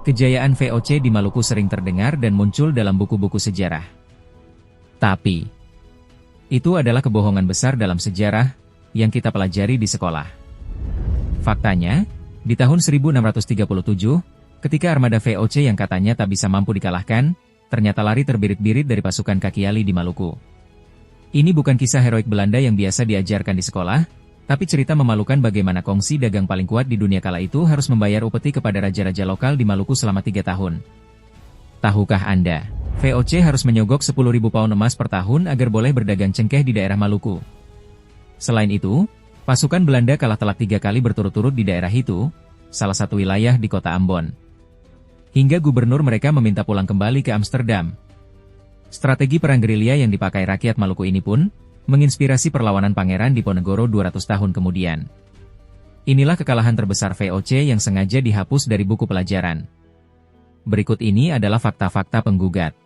Kejayaan VOC di Maluku sering terdengar dan muncul dalam buku-buku sejarah. Tapi, itu adalah kebohongan besar dalam sejarah yang kita pelajari di sekolah. Faktanya, di tahun 1637, ketika armada VOC yang katanya tak bisa mampu dikalahkan, ternyata lari terbirit-birit dari pasukan kaki Ali di Maluku. Ini bukan kisah heroik Belanda yang biasa diajarkan di sekolah, tapi cerita memalukan bagaimana kongsi dagang paling kuat di dunia kala itu harus membayar upeti kepada raja-raja lokal di Maluku selama 3 tahun. Tahukah Anda, VOC harus menyogok 10.000 pound emas per tahun agar boleh berdagang cengkeh di daerah Maluku. Selain itu, pasukan Belanda kalah telak 3 kali berturut-turut di daerah itu, salah satu wilayah di kota Ambon. Hingga gubernur mereka meminta pulang kembali ke Amsterdam. Strategi perang gerilya yang dipakai rakyat Maluku ini pun menginspirasi perlawanan Pangeran Diponegoro 200 tahun kemudian. Inilah kekalahan terbesar VOC yang sengaja dihapus dari buku pelajaran. Berikut ini adalah fakta-fakta penggugat.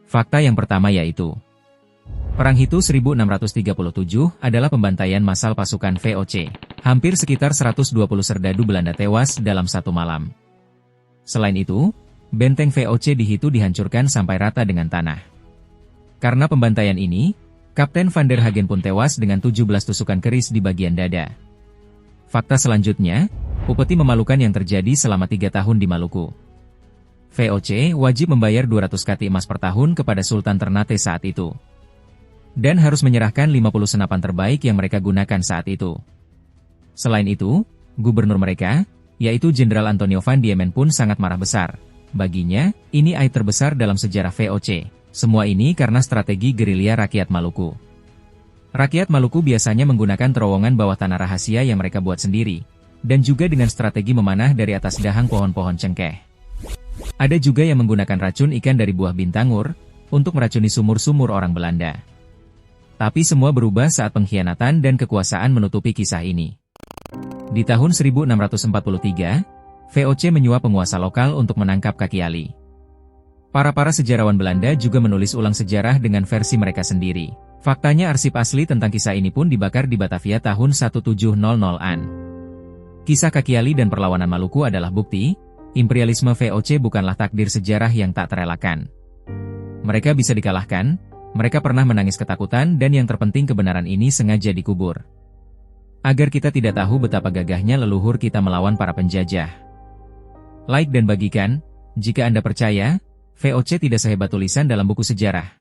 Fakta yang pertama yaitu, Perang Hitu 1637 adalah pembantaian massal pasukan VOC. Hampir sekitar 120 serdadu Belanda tewas dalam satu malam. Selain itu, benteng VOC di Hitu dihancurkan sampai rata dengan tanah. Karena pembantaian ini, Kapten Van der Hagen pun tewas dengan 17 tusukan keris di bagian dada. Fakta selanjutnya, upeti memalukan yang terjadi selama 3 tahun di Maluku. VOC wajib membayar 200 kati emas per tahun kepada Sultan Ternate saat itu. Dan harus menyerahkan 50 senapan terbaik yang mereka gunakan saat itu. Selain itu, gubernur mereka, yaitu Jenderal Antonio van Diemen pun sangat marah besar. Baginya, ini aib terbesar dalam sejarah VOC. Semua ini karena strategi gerilya rakyat Maluku. Rakyat Maluku biasanya menggunakan terowongan bawah tanah rahasia yang mereka buat sendiri, dan juga dengan strategi memanah dari atas dahang pohon-pohon cengkeh. Ada juga yang menggunakan racun ikan dari buah bintangur, untuk meracuni sumur-sumur orang Belanda. Tapi semua berubah saat pengkhianatan dan kekuasaan menutupi kisah ini. Di tahun 1643, VOC menyuap penguasa lokal untuk menangkap kaki Ali. Para sejarawan Belanda juga menulis ulang sejarah dengan versi mereka sendiri. Faktanya arsip asli tentang kisah ini pun dibakar di Batavia tahun 1700-an. Kisah kaki Ali dan perlawanan Maluku adalah bukti, imperialisme VOC bukanlah takdir sejarah yang tak terelakkan. Mereka bisa dikalahkan, mereka pernah menangis ketakutan dan yang terpenting kebenaran ini sengaja dikubur. Agar kita tidak tahu betapa gagahnya leluhur kita melawan para penjajah. Like dan bagikan, jika Anda percaya, VOC tidak sehebat tulisan dalam buku sejarah.